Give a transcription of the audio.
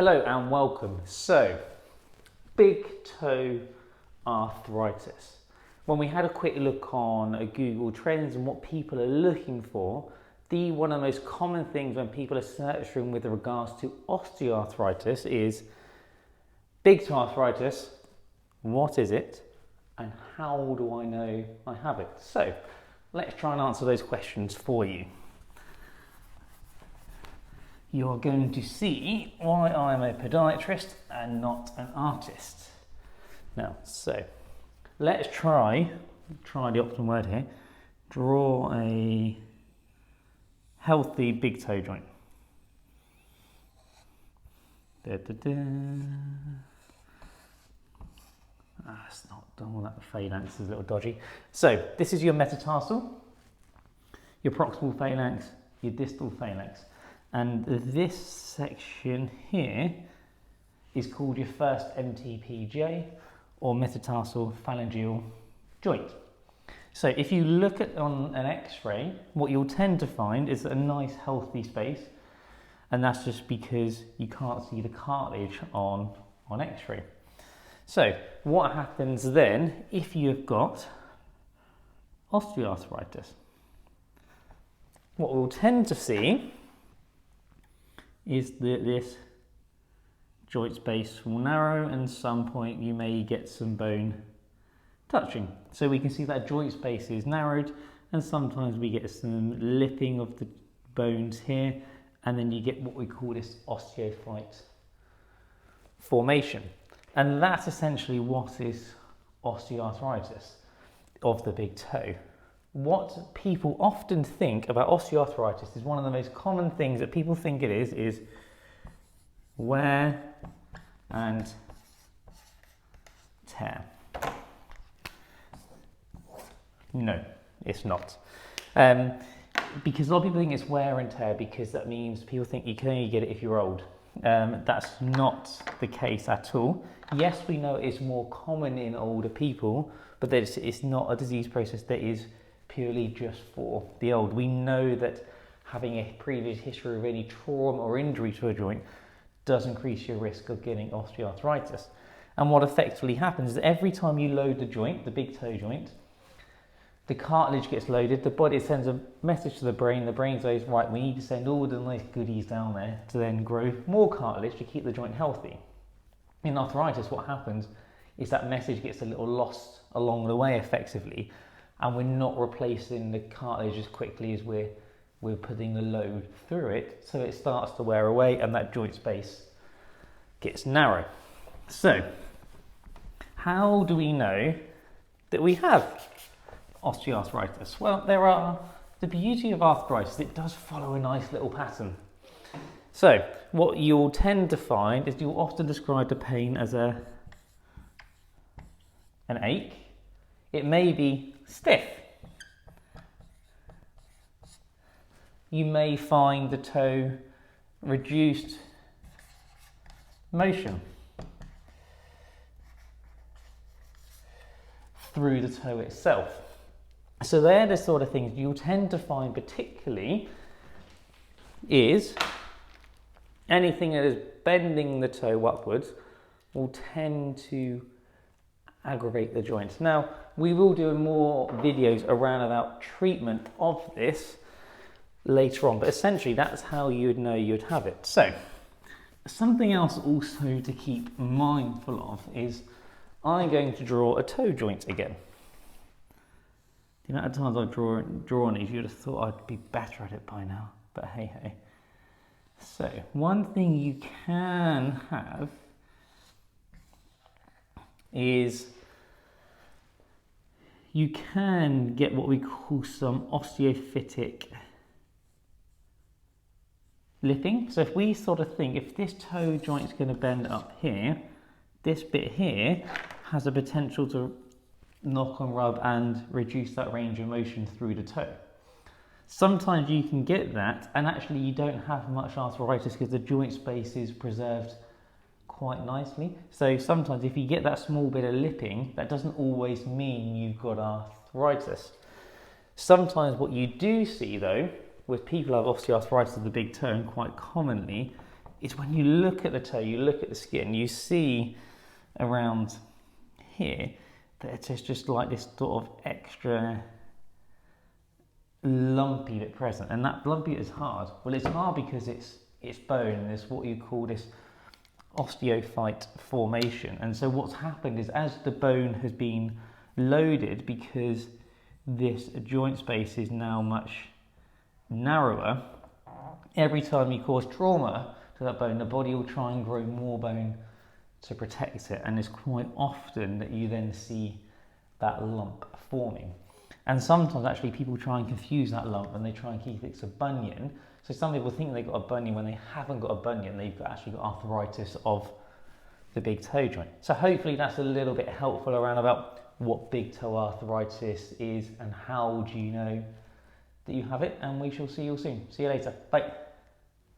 Hello and welcome. So, big toe arthritis. When we had a quick look on Google Trends and what people are looking for, one of the most common things when people are searching with regards to osteoarthritis is big toe arthritis. What is it? And how do I know I have it? So, let's try and answer those questions for you. You're going to see why I'm a podiatrist and not an artist. Now, so let's try the optimum word here, draw a healthy big toe joint. It's not done all that, the phalanx is a little dodgy. So this is your metatarsal, your proximal phalanx, your distal phalanx. And this section here is called your first MTPJ, or metatarsal phalangeal joint. So if you look at on an x-ray, what you'll tend to find is a nice healthy space, and that's just because you can't see the cartilage on x-ray. So what happens then if you've got osteoarthritis? What we'll tend to see is that this joint space will narrow, and at some point you may get some bone touching. So we can see that joint space is narrowed, and sometimes we get some lipping of the bones here, and then you get what we call this osteophyte formation. And that's essentially what is osteoarthritis of the big toe. What people often think about osteoarthritis is one of the most common things that people think it is wear and tear. No, it's not. Because a lot of people think it's wear and tear because that means people think you can only get it if you're old. That's not the case at all. Yes, we know it's more common in older people, but it's not a disease process that is purely just for the old. We know that having a previous history of any trauma or injury to a joint does increase your risk of getting osteoarthritis. And what effectively happens is every time you load the joint, the big toe joint, the cartilage gets loaded, the body sends a message to the brain says, right, we need to send all the nice goodies down there to then grow more cartilage to keep the joint healthy. In arthritis, what happens is that message gets a little lost along the way effectively, and we're not replacing the cartilage as quickly as we're putting the load through it, so it starts to wear away and that joint space gets narrow. So, how do we know that we have osteoarthritis? Well, the beauty of arthritis, it does follow a nice little pattern. So, what you'll tend to find is you'll often describe the pain as an ache. It may be stiff. You may find the toe reduced motion through the toe itself. So they're the sort of things you'll tend to find particularly is anything that is bending the toe upwards will tend to aggravate the joints. Now, we will do more videos around about treatment of this later on, but essentially that's how you would know you'd have it. So, something else also to keep mindful of is I'm going to draw a toe joint again. The amount of times I've drawn these, you'd have thought I'd be better at it by now, but hey hey. So, one thing you can have is you can get what we call some osteophytic lipping. So if we sort of think, if this toe joint's going to bend up here, this bit here has a potential to knock and rub and reduce that range of motion through the toe. Sometimes you can get that and actually you don't have much arthritis because the joint space is preserved quite nicely. So sometimes if you get that small bit of lipping, that doesn't always mean you've got arthritis. Sometimes what you do see though, with people who have osteoarthritis of the big toe, and quite commonly, is when you look at the toe, you look at the skin, you see around here that it's just like this sort of extra lumpy bit present, and that lumpy is hard. Well, it's hard because it's bone, and it's what you call this osteophyte formation. And so what's happened is, as the bone has been loaded, because this joint space is now much narrower, every time you cause trauma to that bone, the body will try and grow more bone to protect it, and it's quite often that you then see that lump forming. And sometimes actually people try and confuse that lump and they try and keep it as a bunion. So some people think they've got a bunion when they haven't got a bunion, they've actually got arthritis of the big toe joint. So hopefully that's a little bit helpful around about what big toe arthritis is and how do you know that you have it, and we shall see you all soon. See you later. Bye.